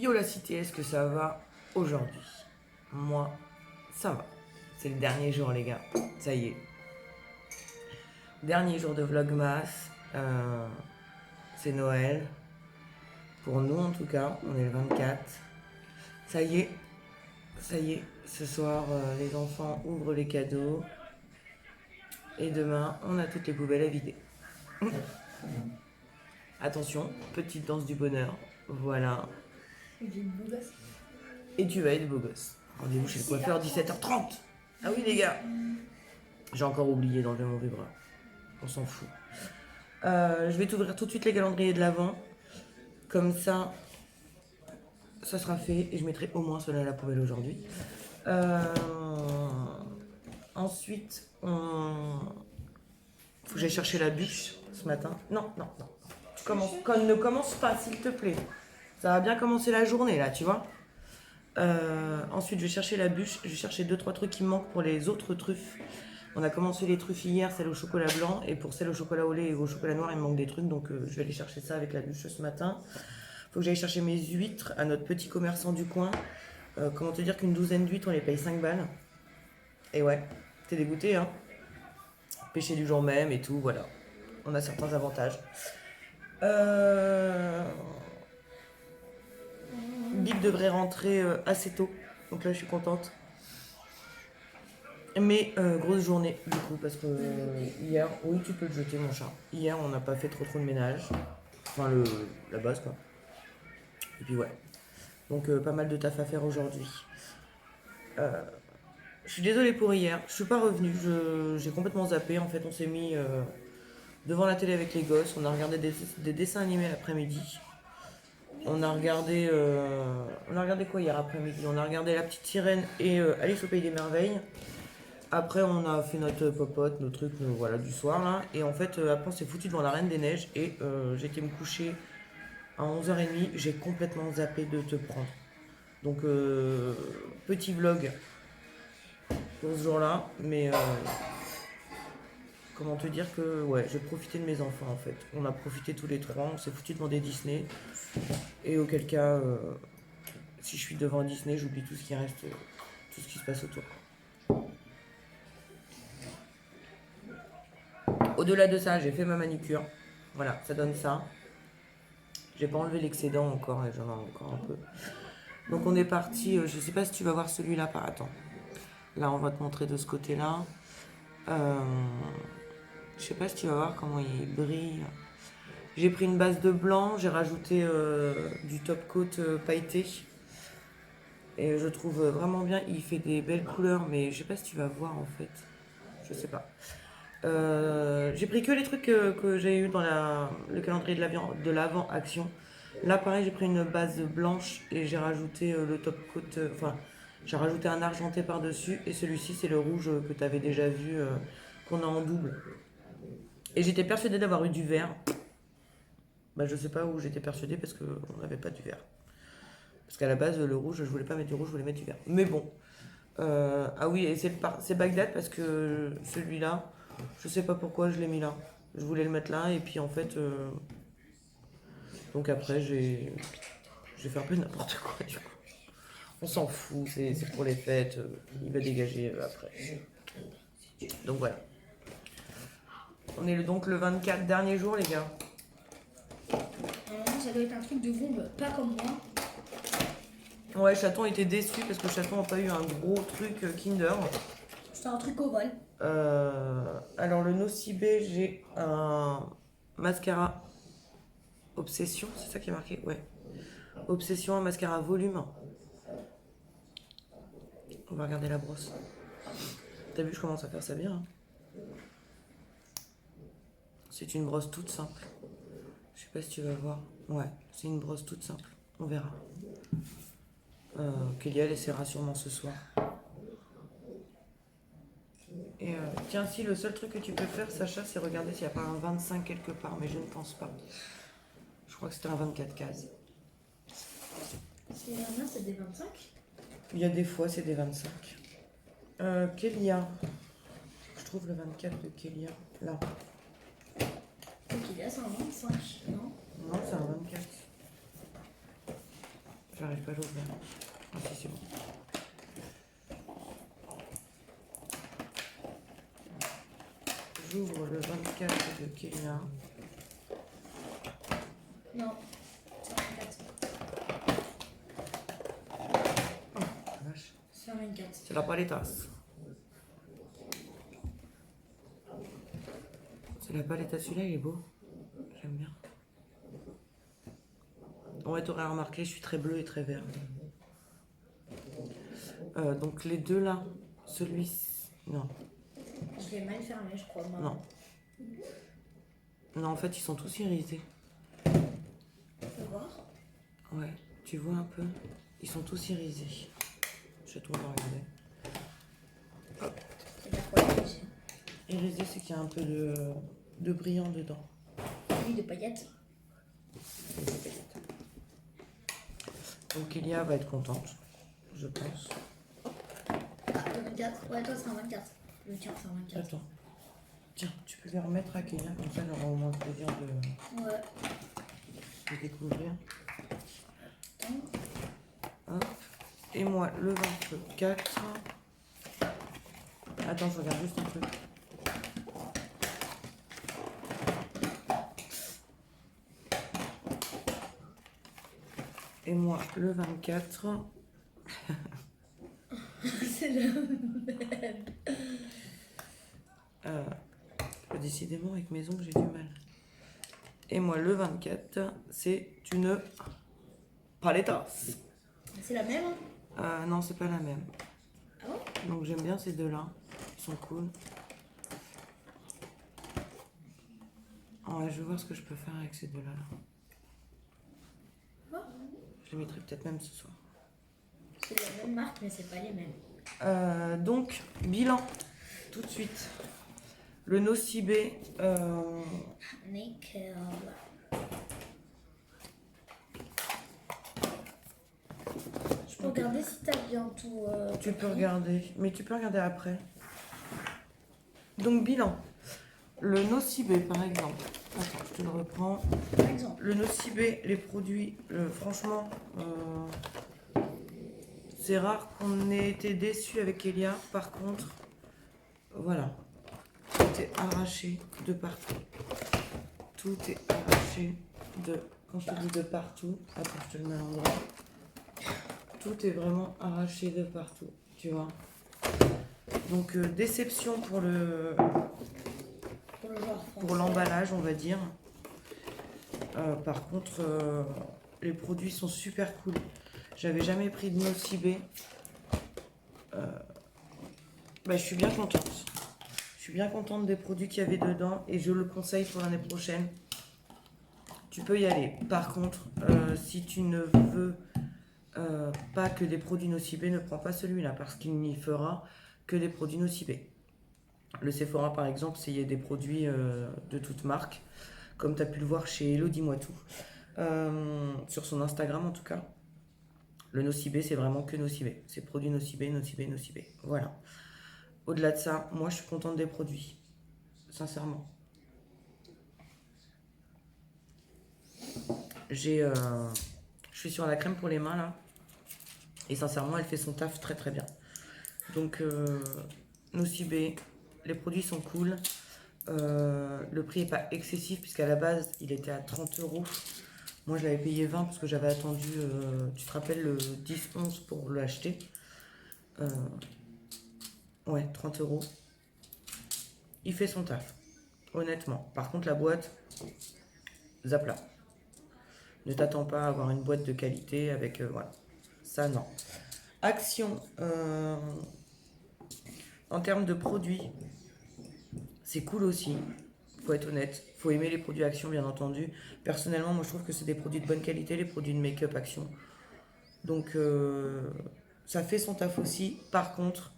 Yo la cité, est-ce que ça va aujourd'hui? Moi, ça va. C'est le dernier jour les gars, ça y est. Dernier jour de Vlogmas, c'est Noël. Pour nous en tout cas, on est le 24. Ça y est, ce soir les enfants ouvrent les cadeaux. Et demain, on a toutes les poubelles à vider. Attention, petite danse du bonheur, voilà. Et tu vas être beau gosse. Rendez-vous chez le coiffeur 17h30. Ah oui les gars. J'ai encore oublié d'enlever mon vibreur. On s'en fout. Je vais t'ouvrir tout de suite les calendriers de l'Avent. Comme ça, ça sera fait. Et je mettrai au moins cela à la poubelle aujourd'hui. Ensuite, faut que j'aille chercher la bûche ce matin. Non. Ne commence pas, s'il te plaît. Ça va bien commencer la journée, là, tu vois. Ensuite, je vais chercher la bûche. Je vais chercher 2-3 trucs qui me manquent pour les autres truffes. On a commencé les truffes hier, celles au chocolat blanc. Et pour celles au chocolat au lait et au chocolat noir, il me manque des trucs. Donc, je vais aller chercher ça avec la bûche ce matin. Faut que j'aille chercher mes huîtres à notre petit commerçant du coin. Comment te dire qu'une douzaine d'huîtres, on les paye 5 balles. Et ouais, t'es dégoûté, hein. Pêcher du jour même et tout, voilà. On a certains avantages. Bip devrait rentrer assez tôt. Donc là, je suis contente. Mais grosse journée, du coup, parce que hier... Oui, tu peux le jeter, mon chat. Hier, on n'a pas fait trop de ménage. Enfin, la base, quoi. Et puis, ouais. Donc, pas mal de taf à faire aujourd'hui. Je suis désolée pour hier. Je suis pas revenue. J'ai complètement zappé. En fait, on s'est mis devant la télé avec les gosses. On a regardé des dessins animés l'après-midi. On a regardé quoi hier après-midi? On a regardé La Petite Sirène et Alice au Pays des Merveilles. Après, on a fait notre popote, nos trucs voilà, du soir là. Et en fait, après, on s'est foutu devant la Reine des Neiges. Et j'ai été me coucher à 11h30. J'ai complètement zappé de te prendre. Donc, petit vlog pour ce jour-là. Mais comment te dire que ouais, j'ai profité de mes enfants en fait. On a profité tous les trois. On s'est foutu devant des Disney. Et auquel cas, si je suis devant Disney, j'oublie tout ce qui reste, tout ce qui se passe autour. Au-delà de ça, j'ai fait ma manicure. Voilà, ça donne ça. J'ai pas enlevé l'excédent encore, et j'en ai encore un peu. Donc on est parti, je sais pas si tu vas voir celui-là par... Attends. Là, on va te montrer de ce côté-là. Je sais pas si tu vas voir comment il brille. J'ai pris une base de blanc, j'ai rajouté du top coat pailleté. Et je trouve vraiment bien, il fait des belles couleurs, mais je sais pas si tu vas voir en fait. Je sais pas. J'ai pris que les trucs que j'ai eu dans le calendrier de l'Avent Action. Là, pareil, j'ai pris une base blanche et j'ai rajouté le top coat. Enfin, j'ai rajouté un argenté par-dessus. Et celui-ci, c'est le rouge que tu avais déjà vu, qu'on a en double. Et j'étais persuadée d'avoir eu du vert. Bah, je sais pas où j'étais persuadée parce qu'on n'avait pas du vert. Parce qu'à la base, le rouge, je voulais pas mettre du rouge, je voulais mettre du vert. Mais bon. Ah oui, et c'est Bagdad parce que celui-là, je sais pas pourquoi je l'ai mis là. Je voulais le mettre là et puis en fait... Donc après, j'ai fait un peu n'importe quoi du coup. On s'en fout, c'est pour les fêtes. Il va dégager après. Donc voilà. On est donc le 24, dernier jour les gars. Ça doit être un truc de bombe, pas comme moi. Ouais, Chaton était déçu parce que Chaton n'a pas eu un gros truc Kinder. C'est un truc ovale. Alors le Nocibé, j'ai un mascara Obsession, c'est ça qui est marqué? Ouais. Obsession, un mascara volume. On va regarder la brosse. T'as vu, je commence à faire ça bien. Hein. C'est une brosse toute simple. Je sais pas si tu vas voir. Ouais, c'est une brosse toute simple. On verra. Kélia laissera sûrement ce soir. Et tiens, si le seul truc que tu peux faire, Sacha, c'est regarder s'il n'y a pas un 25 quelque part, mais je ne pense pas. Je crois que c'était un 24 cases. C'est des 25. Il y a des fois, c'est des 25. Kélia. Je trouve le 24 de Kélia. Là. Kélia, c'est un 25, non? Non, c'est un 24. J'arrive pas à l'ouvrir. Ah si, c'est bon. J'ouvre le 24 de Kélia. Non, c'est 24. Oh, la vache. C'est 24. C'est la paletas. C'est la paletas, celui-là, il est beau. J'aime bien. Ouais, t'aurais remarqué, je suis très bleu et très vert. Donc les deux là, celui-ci. Non, Je l'ai mal fermé, je crois. Moi. non. Non, en fait, ils sont tous irisés. Tu peux voir? Ouais, tu vois un peu? Ils sont tous irisés. Je vais te regarder. Hop. C'est-à-dire quoi, irisé? Irisé, c'est qu'il y a un peu de brillant dedans. Oui, de paillettes. Donc Elia va être contente, je pense. Ah, le 24. Ouais, toi, c'est un 24. Le tien, c'est un 24. Attends. Tiens, tu peux les remettre à Kélia, comme ça elle aura au moins le plaisir Ouais. de découvrir. Attends. Hop. Et moi, le 24. Attends, je regarde juste un truc. Et moi, le 24. C'est le même. Décidément, avec mes ongles, j'ai du mal. Et moi, le 24, c'est une paletas. C'est la même, hein? Non, c'est pas la même. Ah ouais? Donc j'aime bien ces deux-là. Ils sont cool. Ouais, je vais voir ce que je peux faire avec ces deux-là. Là. Je les mettrai peut-être même ce soir. C'est la même marque, mais c'est pas les mêmes. Donc, bilan, tout de suite. Le Nocibé, Nickel. Je peux regarder si t'as bien tout. tu peux regarder, mais tu peux regarder après. Donc, bilan. Le Nocibé, par exemple. Attends, je te le reprends. Par exemple. Le Nocibé, les produits, franchement, c'est rare qu'on ait été déçu avec Elia. Par contre, voilà. Tout est arraché de partout. Tout est arraché de... Quand je te dis de partout, attends, je te le mets à l'endroit. Tout est vraiment arraché de partout, tu vois. Donc, déception pour pour l'emballage, on va dire. Par contre, les produits sont super cool. J'avais jamais pris de Nocibé. Je suis bien contente. Je suis bien contente des produits qu'il y avait dedans et je le conseille pour l'année prochaine. Tu peux y aller. Par contre, si tu ne veux pas que des produits Nocibé, ne prends pas celui-là parce qu'il n'y fera que des produits Nocibé. Le Sephora, par exemple, c'est des produits de toute marque, comme tu as pu le voir chez Hello, dis-moi tout. Sur son Instagram, en tout cas. Le Nocibé, c'est vraiment que Nocibé. C'est produit Nocibé, Nocibé, Nocibé. Voilà. Au-delà de ça, moi, je suis contente des produits. Sincèrement. Je suis sur la crème pour les mains, là. Et sincèrement, elle fait son taf très, très bien. Donc, Nocibé, les produits sont cool. Le prix n'est pas excessif, puisqu'à la base, il était à 30 €. Moi, je l'avais payé 20 parce que j'avais attendu, tu te rappelles, le 10-11 pour l'acheter. Ouais, 30 €. Il fait son taf, honnêtement. Par contre, la boîte, zapla. Ne t'attends pas à avoir une boîte de qualité avec... voilà, ça non. Action, en termes de produits, c'est cool aussi. Faut être honnête, faut aimer les produits Action, bien entendu. Personnellement, moi je trouve que c'est des produits de bonne qualité, les produits de make-up Action. Donc ça fait son taf aussi. Par contre,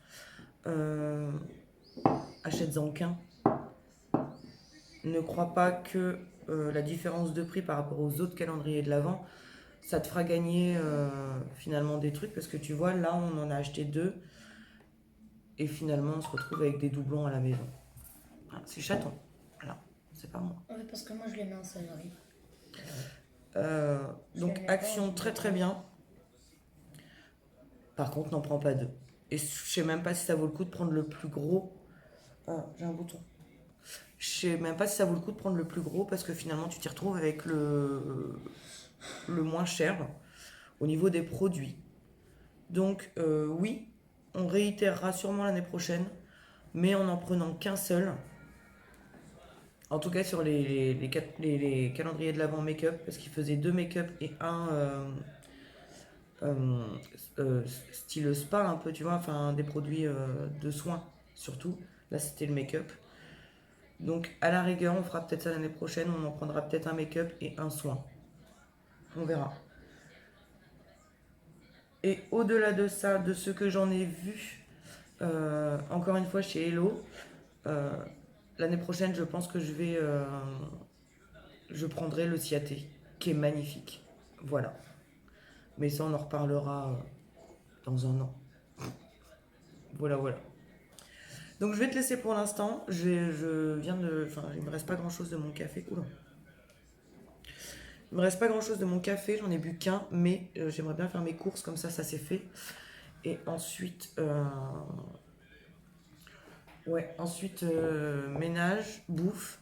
achète-en qu'un. Ne crois pas que la différence de prix par rapport aux autres calendriers de l'Avent, ça te fera gagner finalement des trucs. Parce que tu vois, là on en a acheté 2. Et finalement on se retrouve avec des doublons à la maison. Voilà, c'est chaton. Voilà, c'est pas moi. Ouais, parce que moi, je les mets en sonnerie. Donc Action très très bien. Par contre, n'en prends pas deux. Et je sais même pas si ça vaut le coup de prendre le plus gros. Ah, j'ai un bouton. Je sais même pas si ça vaut le coup de prendre le plus gros parce que finalement tu t'y retrouves avec le moins cher au niveau des produits. Donc oui, on réitérera sûrement l'année prochaine, mais en n'en prenant qu'un seul. En tout cas sur les calendriers de l'avant make-up, parce qu'il faisait deux make-up et un euh, style spa un peu, tu vois, enfin des produits de soins surtout. Là c'était le make-up. Donc à la rigueur, on fera peut-être ça l'année prochaine, on en prendra peut-être un make-up et un soin. On verra. Et au-delà de ça, de ce que j'en ai vu, encore une fois chez Hello, euh, l'année prochaine, je pense que je prendrai le Ciaté, qui est magnifique. Voilà. Mais ça, on en reparlera dans un an. Voilà, voilà. Donc je vais te laisser pour l'instant. Je viens de. Enfin, il me reste pas grand chose de mon café. Oula. Il me reste pas grand chose de mon café, j'en ai bu qu'un, mais j'aimerais bien faire mes courses, comme ça c'est fait. Et ensuite, ouais, ensuite ménage, bouffe.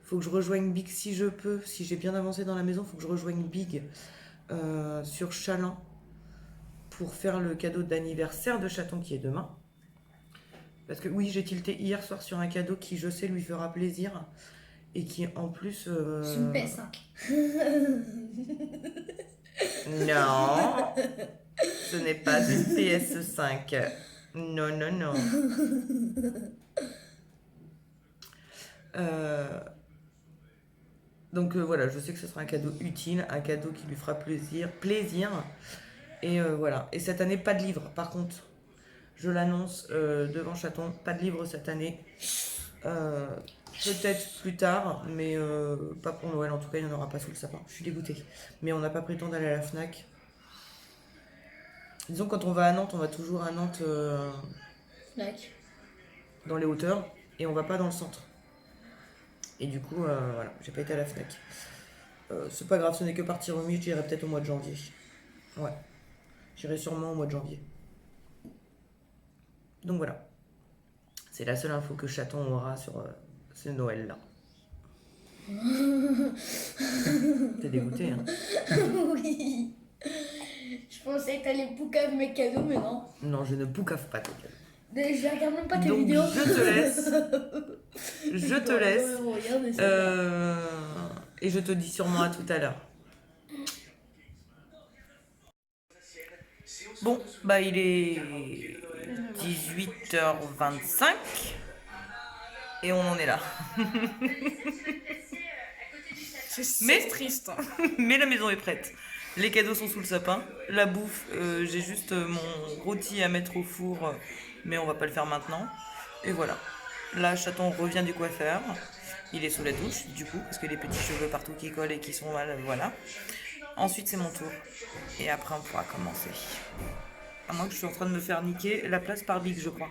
Faut que je rejoigne Big si je peux, si j'ai bien avancé dans la maison, faut que je rejoigne Big sur Chaland pour faire le cadeau d'anniversaire de Chaton qui est demain. Parce que oui, j'ai tilté hier soir sur un cadeau qui, je sais, lui fera plaisir et qui en plus. C'est une PS5. Non, ce n'est pas une PS5. Non, non, non. Euh, donc voilà, je sais que ce sera un cadeau utile, un cadeau qui lui fera plaisir. Et voilà. Et cette année, pas de livre. Par contre, je l'annonce devant Chaton, pas de livre cette année. Euh, Peut-être plus tard, mais pas pour Noël. En tout cas, il n'y en aura pas sous le sapin. Je suis dégoûtée. Mais on n'a pas pris le temps d'aller à la Fnac. Disons, quand on va à Nantes, on va toujours à Nantes Fnac. dans les hauteurs et on va pas dans le centre. Et du coup, voilà, j'ai pas été à la Fnac. C'est pas grave, ce n'est que partie remise, j'irai peut-être au mois de janvier. Ouais, j'irai sûrement au mois de janvier. Donc voilà, c'est la seule info que Chaton aura sur ce Noël-là. T'es dégoûté, hein? Oui. Je pensais que t'allais poucave mes cadeaux, mais non. Non, je ne poucave pas tes cadeaux. Je regarde même pas tes Donc vidéos. je te laisse. Je te laisse. Regarde ça. Et je te dis sûrement à tout à l'heure. Bon, bah il est 18h25 et on en est là. Mais triste. Mais la maison est prête. Les cadeaux sont sous le sapin. La bouffe, j'ai juste mon rôti à mettre au four, mais on va pas le faire maintenant. Et voilà. Là, Chaton revient du coiffeur. Il est sous la douche, du coup, parce que les petits cheveux partout qui collent et qui sont mal, voilà. Ensuite, c'est mon tour. Et après, on pourra commencer. À moins que je suis en train de me faire niquer la place par Big, je crois.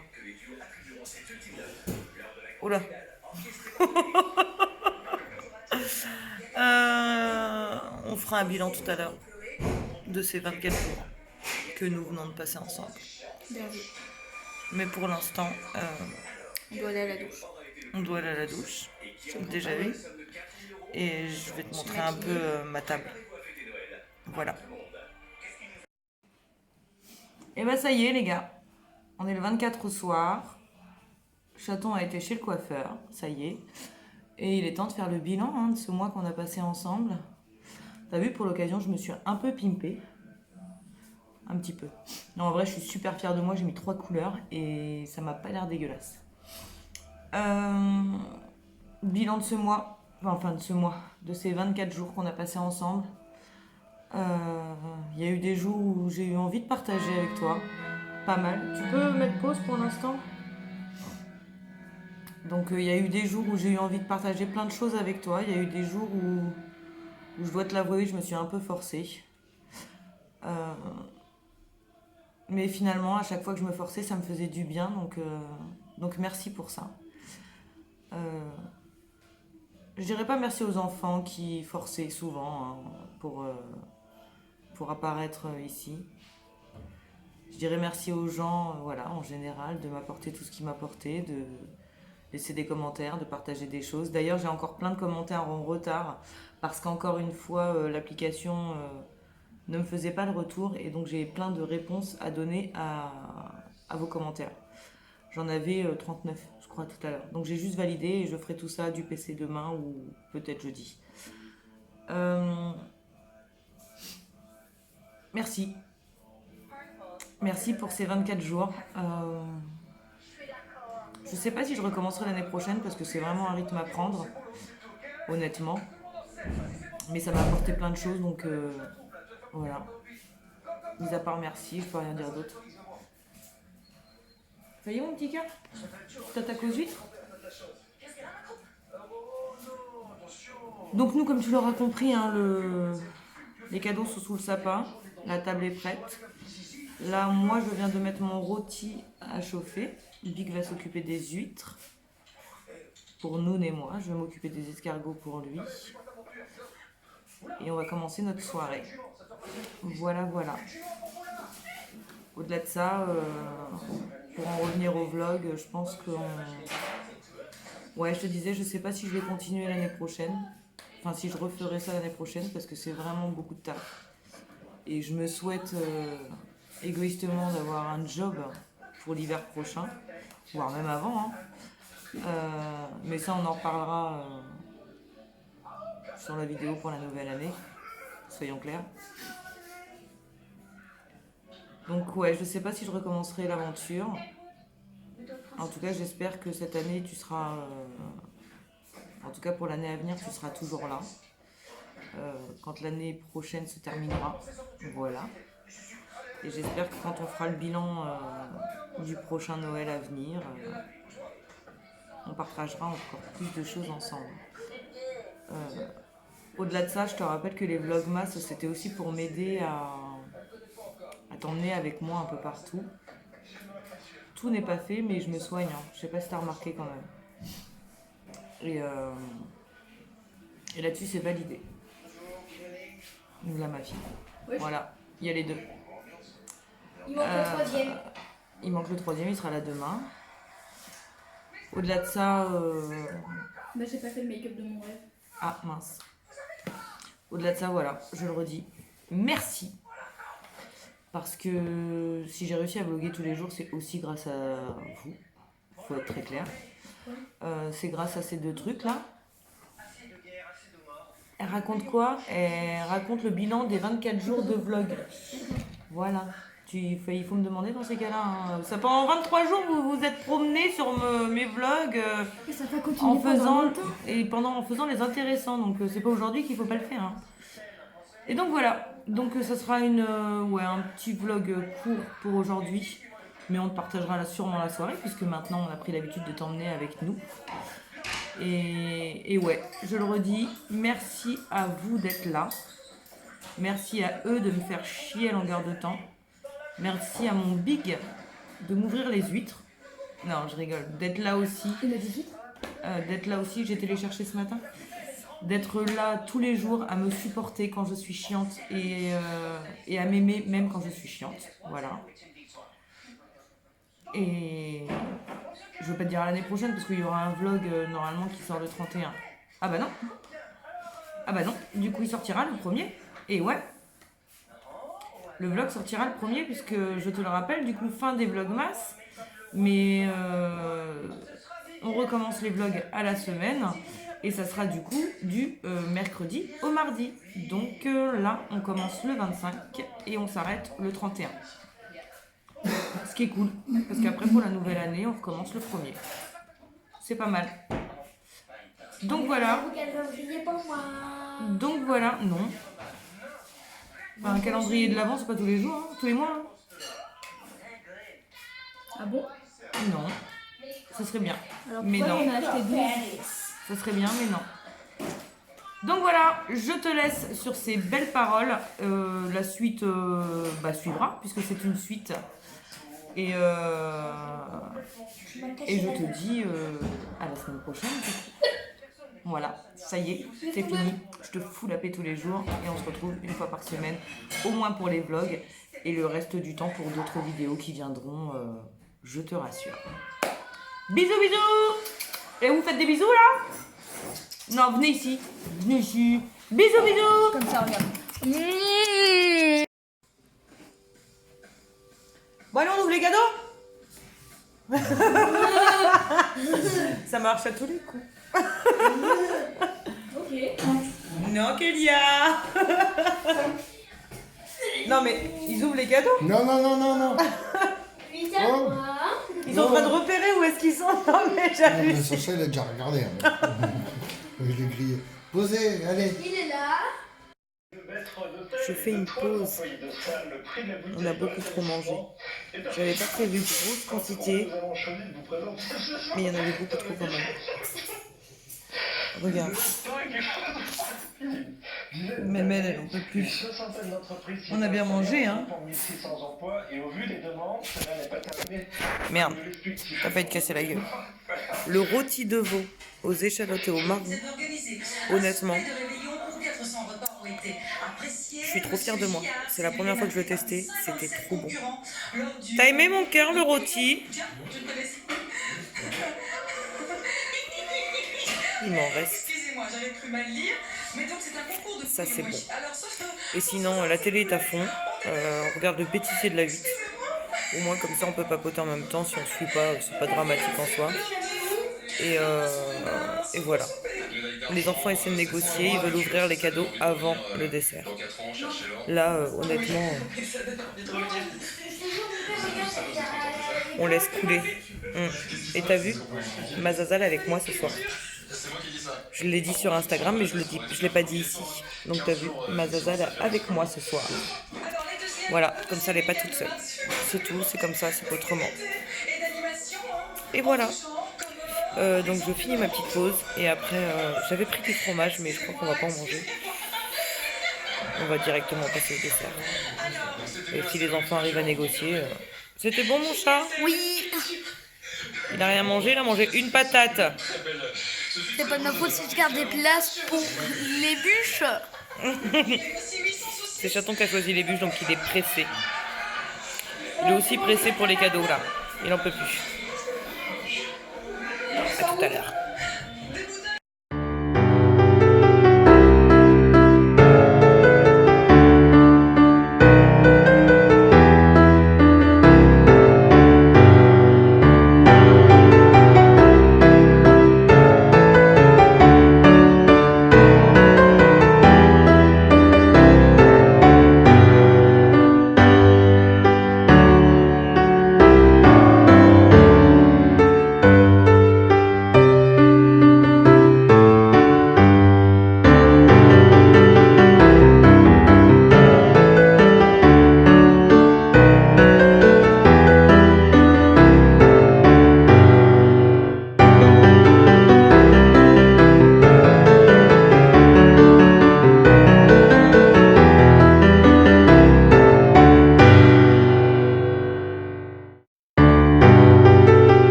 Oh là. On fera un bilan tout à l'heure de ces 24 jours que nous venons de passer ensemble. Bien vu. Mais pour l'instant, On doit aller à la douche. on doit aller à la douche. Déjà vu. Et je vais te montrer un peu ma table. Voilà. Et bah ça y est les gars. On est le 24 au soir. Chaton a été chez le coiffeur, ça y est. Et il est temps de faire le bilan de ce mois qu'on a passé ensemble. T'as vu, pour l'occasion, je me suis un peu pimpée. Un petit peu. Non, en vrai, je suis super fière de moi. J'ai mis 3 couleurs et ça m'a pas l'air dégueulasse. Bilan de ce mois. Enfin, de ce mois. De ces 24 jours qu'on a passé ensemble. Il y a eu des jours où j'ai eu envie de partager avec toi. Pas mal. Tu peux mettre pause pour l'instant ? Donc il y a eu des jours où j'ai eu envie de partager plein de choses avec toi. Il y a eu des jours où je dois te l'avouer, je me suis un peu forcée. Mais finalement, à chaque fois que je me forçais, ça me faisait du bien. Donc merci pour ça. Je dirais pas merci aux enfants qui forçaient souvent pour apparaître ici. Je dirais merci aux gens, voilà, en général, de m'apporter tout ce qu'ils m'apportaient, de laisser des commentaires, de partager des choses. D'ailleurs, j'ai encore plein de commentaires en retard parce qu'encore une fois, l'application ne me faisait pas le retour et donc j'ai plein de réponses à donner à vos commentaires. J'en avais 39, je crois, tout à l'heure. Donc j'ai juste validé et je ferai tout ça du PC demain ou peut-être jeudi. Merci. Merci pour ces 24 jours. Je sais pas si je recommencerai l'année prochaine parce que c'est vraiment un rythme à prendre, honnêtement. Mais ça m'a apporté plein de choses, donc voilà. Mis à part merci, je peux rien dire d'autre. Ça y est mon petit cœur? Tu t'attaques aux huîtres? Donc nous, comme tu l'auras compris, hein, les cadeaux sont sous le sapin, la table est prête. Là, moi, je viens de mettre mon rôti à chauffer. Vic va s'occuper des huîtres pour Noun et moi. Je vais m'occuper des escargots pour lui. Et on va commencer notre soirée. Voilà, voilà. Au-delà de ça, pour en revenir au vlog, je pense que... Ouais, je te disais, je sais pas si je vais continuer l'année prochaine. Enfin, si je referai ça l'année prochaine, parce que c'est vraiment beaucoup de taf. Et je me souhaite égoïstement d'avoir un job pour l'hiver prochain, voire même avant. Hein. Mais ça, on en reparlera sur la vidéo pour la nouvelle année, soyons clairs. Donc ouais, je sais pas si je recommencerai l'aventure. En tout cas, j'espère que cette année, tu seras... en tout cas, pour l'année à venir, tu seras toujours là. Quand l'année prochaine se terminera. Voilà. Et j'espère que quand on fera le bilan du prochain Noël à venir, on partagera encore plus de choses ensemble. Au-delà de ça, je te rappelle que les vlogmas, c'était aussi pour m'aider à t'emmener avec moi un peu partout. Tout n'est pas fait, mais je me soigne. Hein. Je sais pas si tu as remarqué quand même. Et là-dessus, c'est validé. Là, ma fille. Oui. Voilà, il y a les deux. Il manque le troisième. Il manque le troisième, il sera là demain. Au-delà de ça... Bah, j'ai pas fait le make-up de mon rêve. Ah, mince. Au-delà de ça, voilà, je le redis. Merci. Parce que si j'ai réussi à vlogger tous les jours, c'est aussi grâce à vous. Faut être très clair. C'est grâce à ces deux trucs-là. Elle raconte quoi? Elle raconte le bilan des 24 jours de vlog. Voilà. Il faut me demander dans ces cas-là. Hein. Ça, pendant 23 jours, vous vous êtes promené sur mes vlogs en faisant les intéressants. Donc c'est pas aujourd'hui qu'il faut pas le faire. Hein. Et donc voilà. Donc ça sera un petit vlog court pour aujourd'hui. Mais on te partagera sûrement la soirée, puisque maintenant on a pris l'habitude de t'emmener avec nous. Et ouais, je le redis, merci à vous d'être là. Merci à eux de me faire chier à longueur de temps. Merci à mon Big de m'ouvrir les huîtres. Non, je rigole. D'être là aussi. D'être là aussi, j'ai été les chercher ce matin. D'être là tous les jours à me supporter quand je suis chiante et à m'aimer même quand je suis chiante. Voilà. Et je veux pas te dire à l'année prochaine parce qu'il y aura un vlog normalement qui sort le 31. Ah bah non. Ah bah non. Du coup, il sortira le 1er. Et ouais. Le vlog sortira le 1er puisque, je te le rappelle, du coup, fin des vlogmas. Mais on recommence les vlogs à la semaine. Et ça sera du coup du mercredi au mardi. Donc là, on commence le 25 et on s'arrête le 31. Ce qui est cool. Parce qu'après, pour la nouvelle année, on recommence le 1er. C'est pas mal. Donc voilà. Donc voilà, non. Enfin, un calendrier de l'Avent, c'est pas tous les jours, hein, tous les mois. Hein. Ah bon? Non. Ça serait bien. Alors mais non. On a acheté 12. Ça serait bien, mais non. Donc voilà, je te laisse sur ces belles paroles. La suite suivra, puisque c'est une suite. Et je te dis à la semaine prochaine. Voilà, ça y est, c'est fini. Je te fous la paix tous les jours et on se retrouve une fois par semaine, au moins pour les vlogs et le reste du temps pour d'autres vidéos qui viendront, je te rassure. Bisous, bisous! Et vous faites des bisous là? Non, venez ici. Venez ici. Bisous, bisous! Comme ça, regarde. Bon, allez, on ouvre les cadeaux? Ça marche à tous les coups. Ok. Non, Kélia. Non, mais ils ouvrent les cadeaux? Non, non, non, non, non. Oh. Ils sont en train de repérer où est-ce qu'ils sont. Non, mais Non, j'abuse. mais Sacha, il a déjà regardé. Hein. Je l'ai grillé. Posez, allez. Il est là. Je fais une pause. On a beaucoup trop mangé. J'avais pas prévu grosse quantité, mais il y en avait beaucoup trop quand même. Regarde. Même elle en peut plus. On a bien mangé, hein. Merde, t'as pas été cassé la gueule. Le rôti de veau aux échalotes et au marron. Honnêtement, je suis trop fière de moi. C'est la première fois que je le testais. C'était trop bon. T'as aimé mon cœur, le rôti? Il m'en reste. Ça, c'est bon. Et sinon, la télé est à fond. On regarde le bêtisier de la 8. Au moins, comme ça, on peut papoter en même temps. Si on ne suit pas, c'est pas dramatique en soi. Et voilà. Les enfants essaient de négocier. Ils veulent ouvrir les cadeaux avant le dessert. Là, honnêtement, on laisse couler. Et t'as vu? Mazazal avec moi ce soir. Je l'ai dit sur Instagram, mais je l'ai pas dit ici. Donc t'as vu, Mazazal avec moi ce soir. Voilà, comme ça elle est pas toute seule. C'est tout, c'est comme ça, c'est pas autrement. Et voilà. Donc je finis ma petite pause et après j'avais pris du fromage, mais je crois qu'on va pas en manger. On va directement passer au dessert. Et si les enfants arrivent à négocier, c'était bon mon chat? Oui. Il n'a rien mangé, il a mangé une patate. C'est pas de ma faute si je garde des places pour les bûches. C'est Chaton qui a choisi les bûches, donc il est pressé. Il est aussi pressé pour les cadeaux là. Il en peut plus. À tout à l'heure.